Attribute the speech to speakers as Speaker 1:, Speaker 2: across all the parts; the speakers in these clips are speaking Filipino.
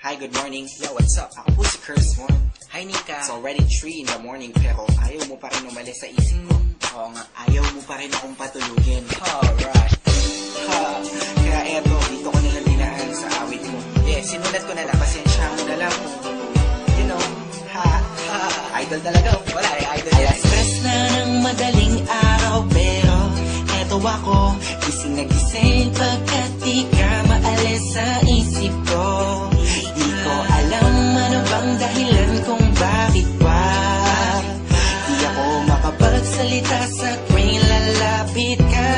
Speaker 1: Hi, good morning. Yo, what's up? Ako po si Kursmon. Hi, Nika. It's already 3 in the morning pero ayaw mo pa rin umalis sa isip ko. Oo nga, ayaw mo pa rin akong patulugin. Alright. Kaya eto, dito ko nalang dinaan sa awit mo. Yeah, sinulat ko na lang. Pasensya mo na lang kung, you know, idol talaga. Wala idol.
Speaker 2: Alas stress na ng madaling araw pero eto ako, gising na gising pagkat di ka maalis sa isip ko. Di ko alam ano bang dahilan kung bakit ba di ako makapagsalita sa tuwing lalapit ka.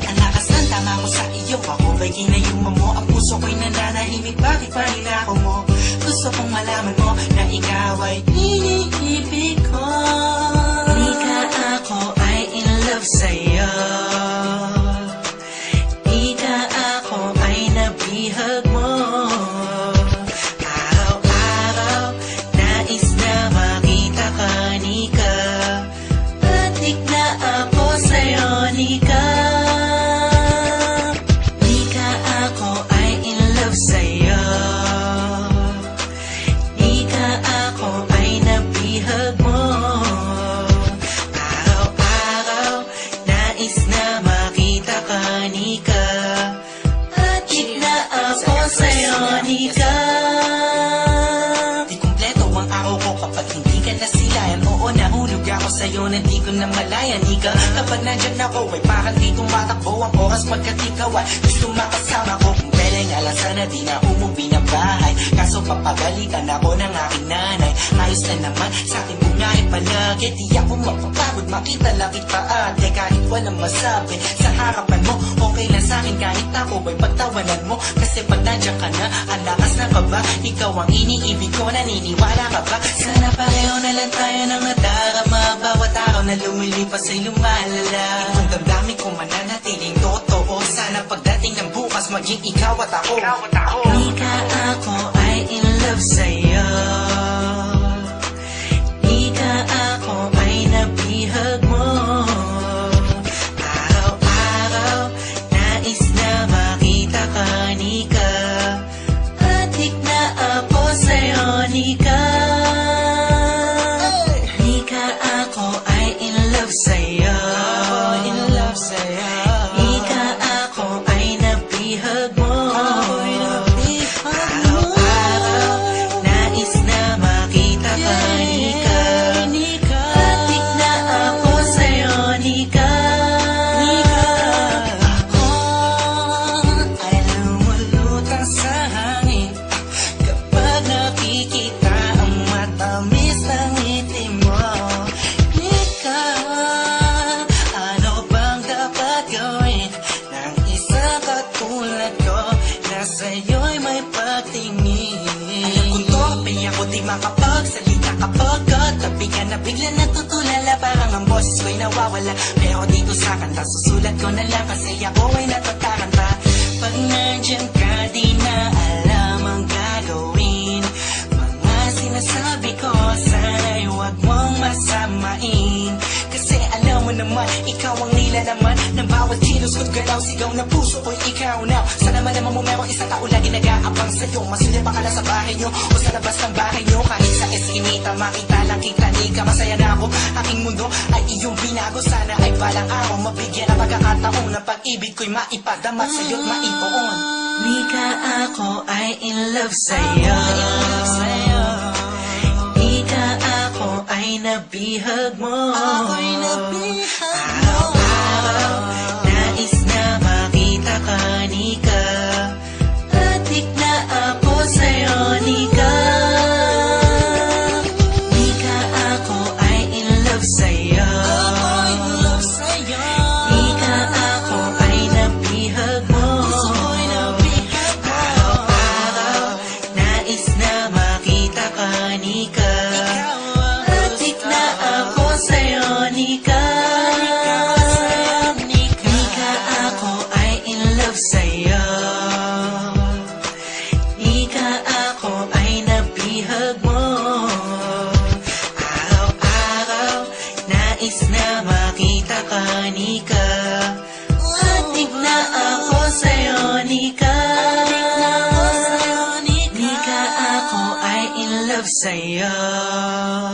Speaker 2: Ang lakas ng tama ko sa iyo, ako ba'y kinayuma mo? Ang puso ko'y nananahimik, bakit pa hinako mo? Gusto kong malaman mo na ikaw ay iniibig ko. Di ka ako ay in love sa'yo. Di ka ako ay nabihag mo. Araw-araw nais na makita ka, Nika. Adik na ako sa'yo, Nika. Di ka ako ay in love sa'yo. Di ka ako ay nabihag mo. Araw-araw nais na makita ka, Nika. Adik na ako sa'yo, Nika. Di kumpleto ang araw ko kapag hindi ka nasilayan. Oo, nahulog ako sa'yo na di ko na malaya, Nika. Kapag nandyan ako ay parang di tumatakbo ang oras pagkat ikaw ay gusto makasama ko. Kung pwedeng alasan na di na umuwi ng bahay, kaso papagalitan ako ng aking nanay. Ayos na naman sa akin bungahin palagi, di ako mapapagod makita langit pa ate. Kahit walang masabi sa harapan mo, okay lang sa akin kahit ako ay pagtawanan mo. Kasi pag nandiyan ka na, ang lakas na kaba, ikaw ang iniibig ko, naniniwala ka ba? Sana pareho na lang tayo ng nadarama, bawat araw na lumilipas ay lumalala. Itong damdamin ko mananatiling totoo, sana pagdating ng bukas maging ikaw at ako. Di ka ako ay in love sa'yo. Di ka ako ay nabihag mo. Araw-araw nais na makita ka, Nika. Adik na ako sa'yo, Nika. Di ka ako ay in love sa'yo. Di ka ako ay nabihag mo. Araw-araw nais na makita ka, Nika. Adik na ako sa'yo, Nika. Ako ay lumulutang sa hangin kapag nakikita ang matamis ng ngiti mo. Nika, ano bang dapat gawin ng isa katulad ko na sa'yo'y may pagtingin? Alam kong torpe ako di makapagsalita kapag katabi ka na bigla natutulala, parang ang boses ko'y nawawala. Pero dito sa kanta susulat ko na lang kasi ako ay natataranta. Pag nandyan ka di na alam ang gagawin. Mga sinasabi ko sana'y huwag mong masamain. Kasi alam mo naman, ikaw ang nilalaman ng bawat kilos ko't galaw. Sigaw na puso ko'y ikaw na. Sana malaman mo merong isang tao lagi nag-aabang sa'yo. Masulya pa ka na sa bahay nyo o sa labas ng bahay nyo. Kahit sa eskinita, makita lang kita, Nika. Masaya na ako, aking mundo ay iyong binago. Sana ay balang araw mabigyan ng pagkakataon na pag-ibig ko'y maipadama sa'yo't maipoon. Nika, ako ay in love sa'yo. Ika ako ay nabihag mo. Araw-araw nais na makita ka, Nika. Adik na ako sa'yo, Nika. Nika ako ay in love sa'yo. Ika ako ay nabihag mo. Araw-araw nais na makita ka, Nika. Adik na ako sa'yo, Nika. love sa'yo.